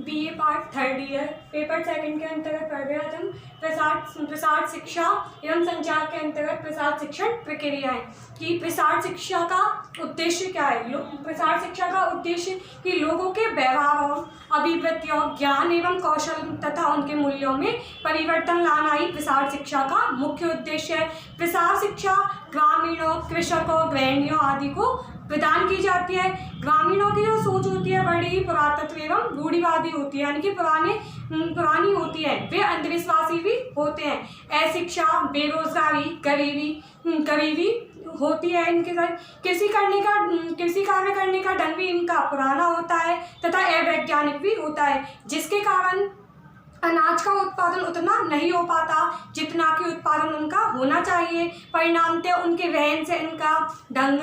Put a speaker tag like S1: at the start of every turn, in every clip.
S1: BA part third year paper second के अंतर्गत पढ़ रहे हैं हम प्रसार शिक्षा एवं संचार के अंतर्गत प्रसार शिक्षण प्रक्रियाएं कि प्रसार शिक्षा का उद्देश्य क्या है। प्रसार शिक्षा का उद्देश्य कि लोगों के व्यवहारों, अभिवृत्तियों, ज्ञान एवं कौशल तथा उनके मूल्यों में परिवर्तन लाना ही प्रसार शिक्षा का मुख्य उद्देश्य है। प्रसार शिक्षा ग्रामीणों, कृषकों, गृहिणियों आदि को प्रदान की जाती है। ग्रामीणों की जो सोच होती है बड़ी ही पुरातत्व एवं रूढ़िवादी होती है, यानी कि पुरानी होती है। वे अंधविश्वासी भी होते हैं। अशिक्षा, बेरोजगारी, गरीबी होती है इनके साथ। कृषि कार्य करने का ढंग भी इनका पुराना होता है तथा अवैज्ञानिक भी होता है, जिसके कारण अनाज का उत्पादन उतना नहीं हो पाता जितना कि उत्पादन उनका होना चाहिए। परिणामतः उनके रहन सहन का ढंग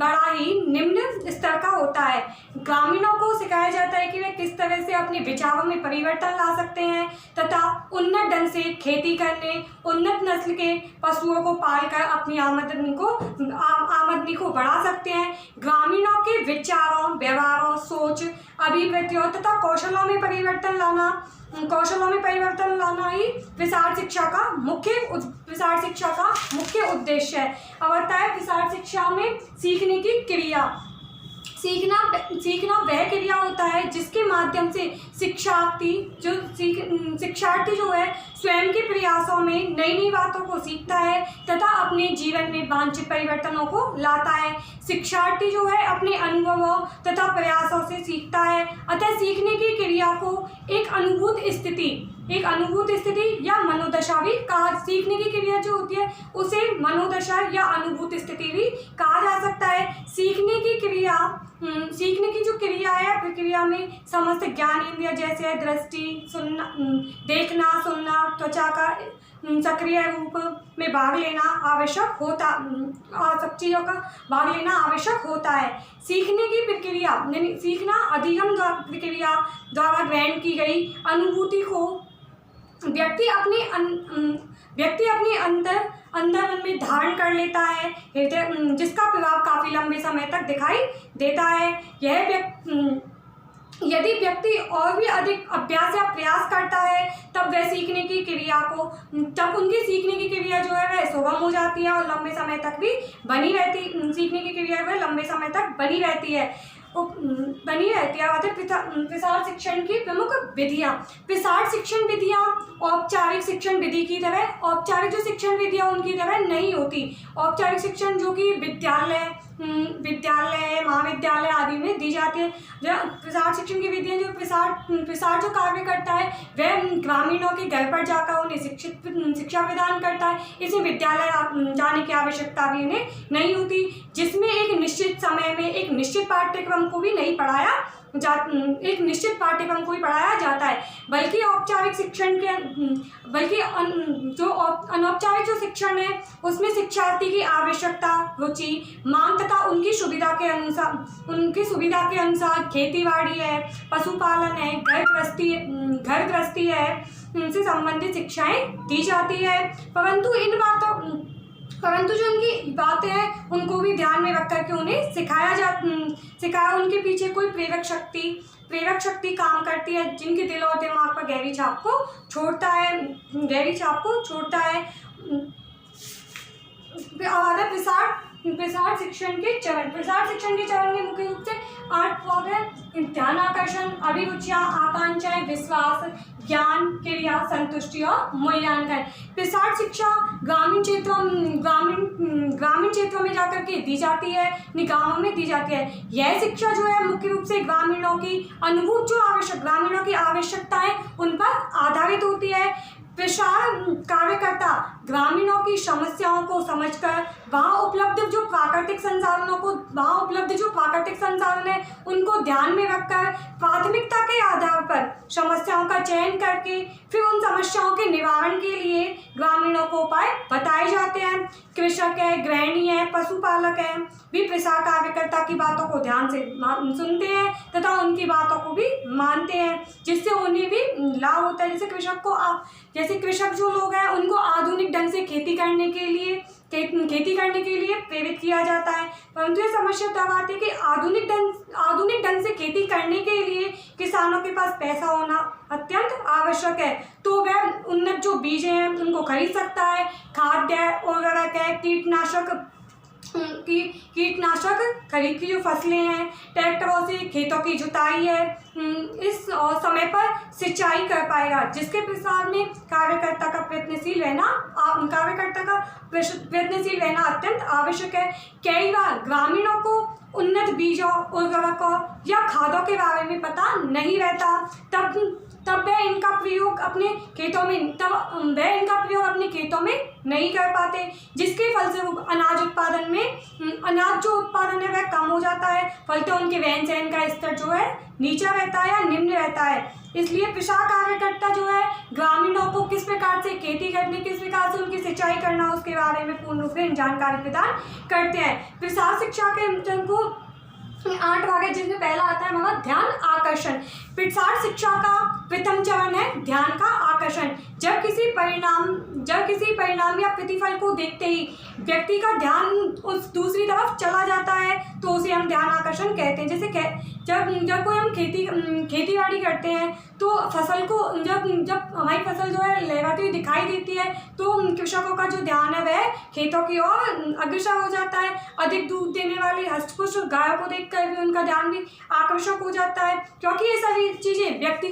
S1: बड़ा ही निम्न स्तर का होता है। ग्रामीणों को सिखाया जाता है कि वे किस तरह से अपने विचारों में परिवर्तन ला सकते हैं तथा उन्नत ढंग से खेती करने, उन्नत नस्ल के पशुओं को पालकर अपनी आमदनी को बढ़ा सकते हैं। ग्रामीणों के विचारों, व्यवहारों, सोच, अभिवृत्तियों तथा कौशलों में परिवर्तन लाना ही प्रसार शिक्षा का मुख्य उद्देश्य है। अब आता है प्रसार शिक्षा में सीखने की क्रिया। सीखना वह क्रिया होता है जिसके माध्यम से शिक्षार्थी जो है स्वयं के प्रयासों में नई नई बातों को सीखता है तथा अपने जीवन में वांछित परिवर्तनों को लाता है। शिक्षार्थी जो है अपने अनुभवों तथा प्रयासों से सीखता है। अतः सीखने की क्रिया को एक अनुभूत स्थिति या मनोदशा भी कहा। सीखने की क्रिया जो होती है उसे मनोदशा या अनुभूत स्थिति भी कहा जा सकता है। सीखने की जो क्रिया है, प्रक्रिया में समस्त ज्ञान इंद्रिय जैसे है दृष्टि, देखना, सुनना, त्वचा का सक्रिय रूप में भाग लेना आवश्यक होता है। सीखने की प्रक्रिया सीखना अधिगम प्रक्रिया द्वारा ग्रहण की गई अनुभूति को व्यक्ति अपने अंदर मन में धारण कर लेता है, जिसका प्रभाव काफी लंबे समय तक दिखाई देता है। यदि व्यक्ति और भी अधिक अभ्यास या प्रयास करता है तब उनकी सीखने की क्रिया जो है वह सुगम हो जाती है और लंबे समय तक भी बनी रहती है। प्रसार शिक्षण की प्रमुख विधियाँ। प्रसार शिक्षण विधियाँ औपचारिक शिक्षण विधि की तरह औपचारिक जो शिक्षण विधियाँ उनकी तरह नहीं होती। औपचारिक शिक्षण जो कि विद्यालय, महाविद्यालय आदि में दी जाती है। प्रसार शिक्षण की विधियाँ जो प्रसार जो कार्य करता है वह ग्रामीणों के घर पर जाकर उन्हें शिक्षा प्रदान करता है। इसमें विद्यालय जाने की आवश्यकता भी उन्हें नहीं होती, जिसमें एक निश्चित समय में एक निश्चित पाठ्यक्रम को भी पढ़ाया जाता है। बल्कि अनौपचारिक जो शिक्षण है उसमें शिक्षार्थी की आवश्यकता, रुचि, मांग तथा उनकी सुविधा के अनुसार खेती-बाड़ी है, पशुपालन है, घर गृहस्थी है, इनसे संबंधित शिक्षाएं दी जाती है। परंतु जो उनकी बातें हैं उनको भी ध्यान में रख करके उन्हें सिखाया। उनके पीछे कोई प्रेरक शक्ति काम करती है, जिनके दिल और दिमाग पर गहरी छाप को छोड़ता है। प्रसार शिक्षण के चरण में मुख्य रूप से 8 भाग है। ध्यान आकर्षण, अभिरुचियां, आकांक्षाएं, विश्वास, ज्ञान, क्रिया, संतुष्टि और मूल्यांकन। प्रसार शिक्षा ग्रामीण क्षेत्रों में जाकर के दी जाती है, गाँवों में दी जाती है। यह शिक्षा जो है मुख्य रूप से ग्रामीणों की आवश्यकताएं उन पर आधारित होती है। प्रसार कार्यकर्ता ग्रामीणों की समस्याओं को समझकर वहाँ उपलब्ध जो प्राकृतिक संसाधन है उनको ध्यान में रखकर प्राथमिकता के आधार पर समस्याओं का चयन करके फिर उन समस्याओं के निवारण के लिए ग्रामीणों को उपाय बताए जाते हैं। कृषक है, गृहिणी है, पशुपालक है, भी प्रसार कार्यकर्ता की बातों को ध्यान से सुनते हैं तथा उनकी बातों को भी मानते हैं, जिससे उन्हें भी लाभ होता है। जैसे कृषक जो लोग हैं उनको आधुनिक ढंग से खेती करने के लिए प्रेरित किया जाता है। परंतु ये समस्या तब आती है कि आधुनिक ढंग से खेती करने के लिए किसानों के पास पैसा होना अत्यंत आवश्यक है। तो वह उन्नत जो बीज हैं उनको खरीद सकता है, खाद्य उर्वरक है, कीटनाशक खरीद की जो फसलें हैं, ट्रैक्टरों से खेतों की जुताई है, इस समय पर सिंचाई कर पाएगा, जिसके प्रसार में कार्यकर्ता का प्रयत्नशील रहना अत्यंत आवश्यक है। कई बार ग्रामीणों को उन्नत बीजों, उर्वरकों या खादों के बारे में पता नहीं रहता, तब वह इनका प्रयोग अपने खेतों में नहीं कर पाते, जिसके फलस्वरूप अनाज जो उत्पादन है वह कम हो जाता है। फलतः उनके रहन सहन का स्तर जो है नीचा रहता है या निम्न रहता है। इसलिए प्रसार कार्यकर्ता जो है ग्रामीणों को किस प्रकार से खेती करनी, किस प्रकार से उनकी सिंचाई करना, उसके बारे में पूर्ण रूप से जानकारी प्रदान करते हैं। प्रसार शिक्षा के को 8 भाग है, जिसमें पहला आता है हमारा ध्यान आकर्षण। प्रसार शिक्षा का प्रथम चरण है ध्यान का आकर्षण। जब किसी परिणाम या प्रतिफल को देखते ही व्यक्ति का ध्यान उस दूसरी तरफ चला जाता है तो उसे हम ध्यान आकर्षण कहते हैं। जैसे जब कोई हम खेती बाड़ी करते हैं तो फसल को जब हमारी फसल जो है लहराती हुई दिखाई देती है तो कृषकों का जो ध्यान है वह खेतों की ओर अग्रसर हो जाता है। अधिक दूध देने वाली हष्टपुष्ट गायों को देखकर भी उनका ध्यान भी आकर्षक हो जाता है, क्योंकि ये सभी चीजें व्यक्ति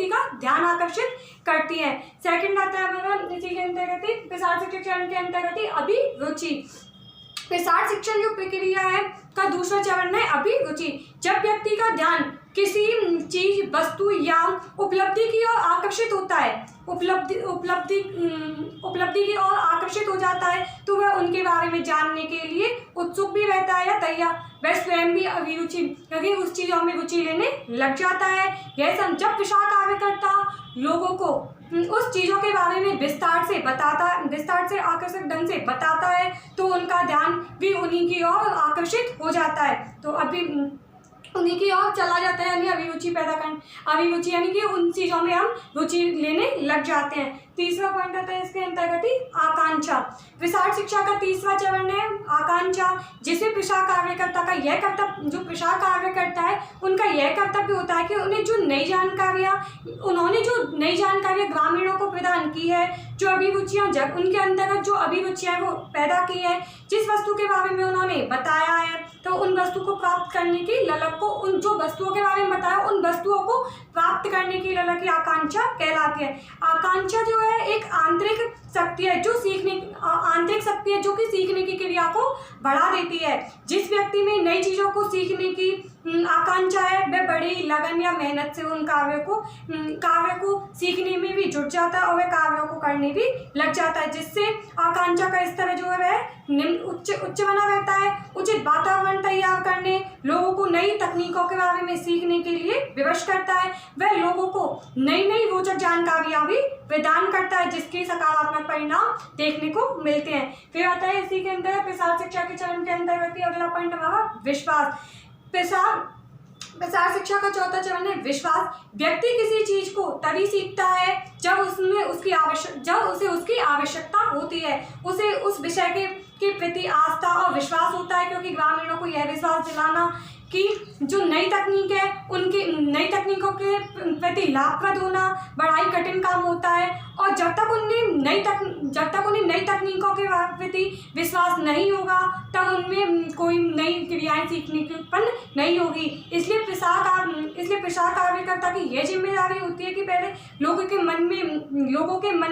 S1: का ध्यान आकर्षित करती है। सेकंड आता है हमारा इसी के अंतर्गत प्रसार शिक्षण के अंतर्गत अभिरुचि। प्रसार शिक्षण जो प्रक्रिया है का दूसरा चरण है अभिरुचि। जब व्यक्ति का ध्यान किसी चीज, वस्तु या उपलब्धि की ओर आकर्षित होता है, उपलब्धि की ओर आकर्षित हो जाता है तो वह उनके बारे में जानने के लिए उत्सुक भी रहता है या तैयार, वह स्वयं भी अभिरुचि क्योंकि उस चीजों में रुचि लेने लग जाता है। जब प्रसार कार्यकर्ता लोगों को उस चीजों के बारे में विस्तार से आकर्षक ढंग से बताता है तो उनका ध्यान भी उन्हीं की ओर आकर्षित हो जाता है, तो अभी उन्हीं की ओर चला जाता है, यानी अभिरुचि यानी कि उन चीज़ों में हम रुचि लेने लग जाते हैं। तीसरा पॉइंट आता है इसके अंतर्गत आकांक्षा। प्रसार शिक्षा का तीसरा चरण है आकांक्षा, जिसे प्रसार कार्यकर्ता का यह कर्तव्य, जो प्रसार कार्यकर्ता है उनका यह कर्तव्य होता है कि उन्होंने जो नई जानकारियाँ ग्रामीणों को प्रदान की है, जो अभिरुचियाँ उनके अंतर्गत जो अभिरुचियाँ वो पैदा की है, जिस वस्तु के बारे में उन्होंने बताया है, तो उन वस्तु को प्राप्त करने की ललक को, उन जो वस्तुओं के बारे में बताया उन वस्तुओं को प्राप्त करने की ललक की आकांक्षा कहलाती है। आकांक्षा जो है एक आंतरिक शक्ति है जो सीखने की क्रिया को बढ़ा देती है। जिस व्यक्ति में नई चीज़ों को सीखने की आकांक्षा है वह बड़ी लगन या मेहनत से उन कार्य को सीखने में भी जुट जाता है और वह कार्यों को करने भी लग जाता है, जिससे आकांक्षा का स्तर जो है वह उच्च बना रहता है। उचित वातावरण तैयार करने, लोगों को नई तकनीकों के बारे में सीखने के लिए विवश करता है। वह लोगों को नई रोचक जानकारियाँ भी प्रदान करता है, जिसके सकारात्मक परिणाम देखने को मिलते हैं। फिर आता है इसी के अंदर प्रसार शिक्षा के चरण के अंतर्गत अगला पॉइंट हमारा विश्वास। प्रसार शिक्षा का चौथा चरण है विश्वास। व्यक्ति किसी चीज को तभी सीखता है जब उसे उसकी आवश्यकता होती है, उसे उस विषय के प्रति आस्था और विश्वास होता है, क्योंकि ग्रामीणों को यह विश्वास दिलाना कि जो नई तकनीक है उनकी नई तकनीकों के प्रति लाभप्रद होना बड़ा ही कठिन काम होता है, और जब तक उन्हें नई तकनीकों के प्रति विश्वास नहीं होगा तब उनमें कोई नई क्रियाएं सीखने की उत्पन्न नहीं होगी। इसलिए प्रसार कार्यकर्ता की यह जिम्मेदारी होती है कि पहले लोगों के मन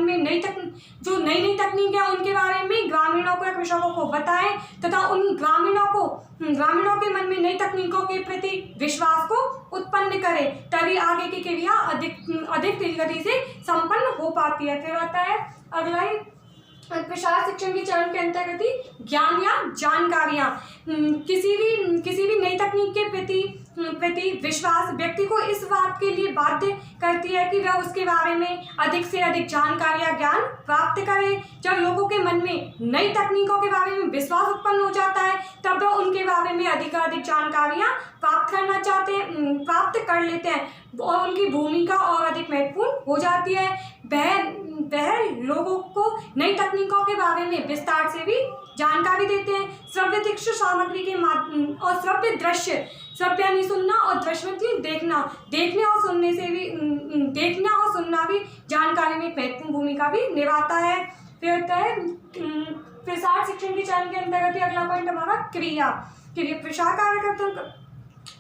S1: में नई तकनीक है उनके बारे में ग्रामीणों को या कृषकों को बताएं तथा उन ग्रामीणों के मन में नई तकनीकों के प्रति विश्वास को उत्पन्न करें, तभी आगे की क्रिया अधिक तेज गति से संपन्न हो पाती है। फिर आता है अगला ही प्रसार शिक्षण के चरण के अंतर्गत ज्ञान या जानकारियाँ। किसी भी नई तकनीक के प्रति प्रति विश्वास व्यक्ति को इस बात के लिए बाध्य करती है कि वह उसके बारे में अधिक से अधिक जानकारी या ज्ञान प्राप्त करे। जब लोगों के मन में नई तकनीकों के बारे में विश्वास उत्पन्न हो जाता है तब वह उनके बारे में अधिक जानकारियाँ प्राप्त कर लेते हैं और उनकी भूमिका और अधिक महत्वपूर्ण हो जाती है। वह लोगों को नई तकनीकों के बारे में विस्तार से भी जानकारी देते हैं। श्रव्य दृश्य सामग्री के माध्यम और श्रव्य दृश्य, श्रव्य यानी सुनना और दृश्य मतलब देखने और सुनने से भी देखना और सुनना भी जानकारी में महत्वपूर्ण भूमिका भी निभाता है। फिर होता है प्रसार शिक्षण के चरण के अंतर्गत अगला पॉइंट हमारा क्रिया। प्रसार कार्यक्रम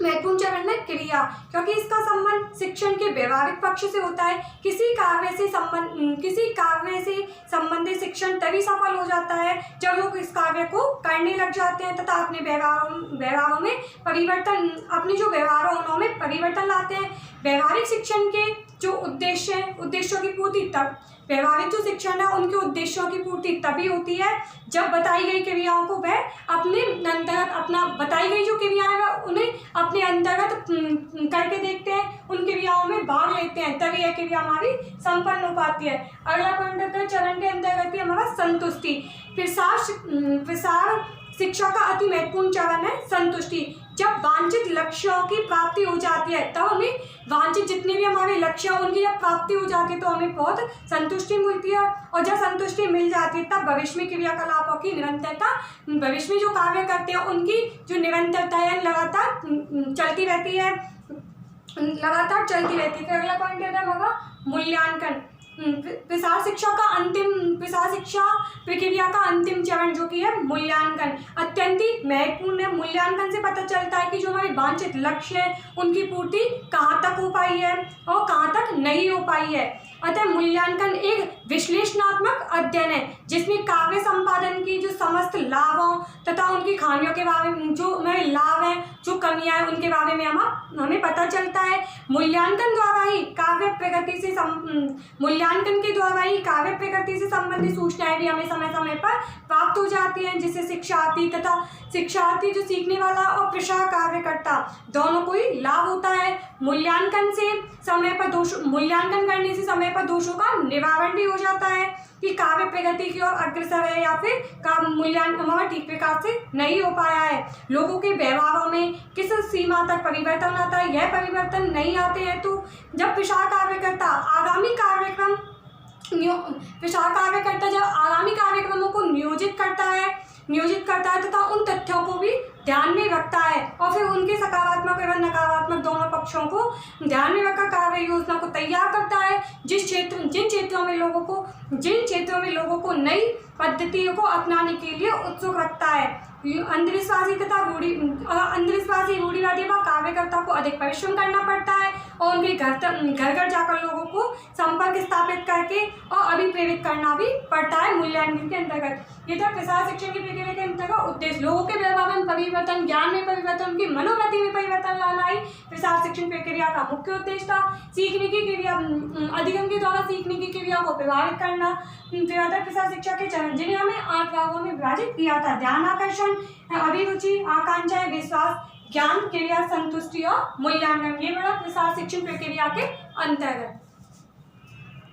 S1: महत्वपूर्ण चरण है क्रिया, क्योंकि इसका संबंध शिक्षण के व्यवहारिक पक्ष से होता है। किसी कार्य से संबंधित शिक्षण तभी सफल हो जाता है जब लोग इस कार्य को करने लग जाते हैं तथा अपने व्यवहारों में परिवर्तन लाते हैं। व्यवहारिक शिक्षण के जो उद्देश्यों की पूर्ति तब व्यवहारिक जो शिक्षण है उनके उद्देश्यों की पूर्ति तभी होती है जब बताई गई क्रियाओं को वह अपने अंतर्गत बताई गई जो क्रियाएं वह उन्हें अपने अंतर्गत करके देखते हैं, उन क्रियाओं में भाग लेते हैं, तभी यह क्रिया हमारी संपन्न हो पाती है। अगला पॉइंट है चरण के अंतर्गत हमारा संतुष्टि। प्रसार शिक्षा का अति महत्वपूर्ण चरण है संतुष्टि। जब वांछित लक्ष्यों की प्राप्ति हो जाती है तब हमें वांछित जितने भी हमारे लक्ष्य हैं उनकी जब प्राप्ति हो जाती है तो हमें बहुत संतुष्टि मिलती है, और जब संतुष्टि मिल जाती है तब भविष्य में क्रियाकलापों की निरंतरता, भविष्य में जो कार्य करते हैं उनकी जो निरंतरता है लगातार चलती रहती है। फिर अगला पॉइंट है हमारा मूल्यांकन। प्रसार शिक्षा प्रक्रिया का अंतिम चरण जो कि है मूल्यांकन अत्यंत महत्वपूर्ण है। मूल्यांकन से पता चलता है कि जो हमारे वांछित लक्ष्य है उनकी पूर्ति कहाँ तक हो पाई है और कहाँ तक नहीं हो पाई है। अतः मूल्यांकन एक विश्लेषणात्मक अध्ययन है जिसमें काव्य संपादन की जो समस्त लाभों तथा उनकी खामियों के बारे में, जो हमारे लाभ हैं जो कमियां हैं उनके बारे में हमें पता चलता है। मूल्यांकन के द्वारा ही काव्य प्रकृति से संबंधित सूचनाएं भी हमें समय समय पर प्राप्त हो जाती हैं, जिससे शिक्षार्थी जो सीखने वाला और प्रसार कार्यकर्ता दोनों को ही लाभ होता है। मूल्यांकन करने से समय पर दोषों का निवारण भी हो जाता है कि काव्य प्रगति की ओर अग्रसर है या फिर मूल्यांकन हमारा ठीक प्रकार से नहीं हो पाया है। लोगों के व्यवहारों में किस सीमा तक परिवर्तन आता है, यह परिवर्तन नहीं आते हैं तो जब प्रसार कार्यकर्ता जब आगामी कार्यक्रमों को नियोजित करता है तथा उन तथ्यों को भी ध्यान में रखता है और फिर उनके सकारात्मक एवं नकारात्मक दोनों पक्षों को ध्यान में रखकर कार्य योजना को तैयार करता है। जिन क्षेत्रों में लोगों को नई पद्धतियों को अपनाने के लिए उत्सुक रखता है। अंधविश्वासी रूढ़िवादी व कार्यकर्ता को अधिक परिश्रम करना पड़ता है और उनके घर जाकर लोगों को संपर्क स्थापित करके और अभिप्रेरित करना भी पड़ता है। मूल्यांकन के अंतर्गत ये था प्रसार शिक्षण की प्रक्रिया के अंतर्गत उद्देश्य लोगों के व्यवहार में परिवर्तन, ज्ञान में परिवर्तन, उनकी मनोवृत्ति में परिवर्तन लाना ही प्रसार शिक्षण प्रक्रिया का मुख्य उद्देश्य था। सीखने की क्रिया अधिगम के द्वारा सीखने की क्रिया को प्रभावित करना प्रसार शिक्षा के चरण जिन्हें हमें 8 भागों में विभाजित किया था। ध्यान आकर्षण, अभिरुचि, आकांक्षा, विश्वास, ज्ञान, क्रिया, संतुष्टि और मूल्यांकन, ये बड़ा प्रसार शिक्षण प्रक्रिया के अंतर्गत।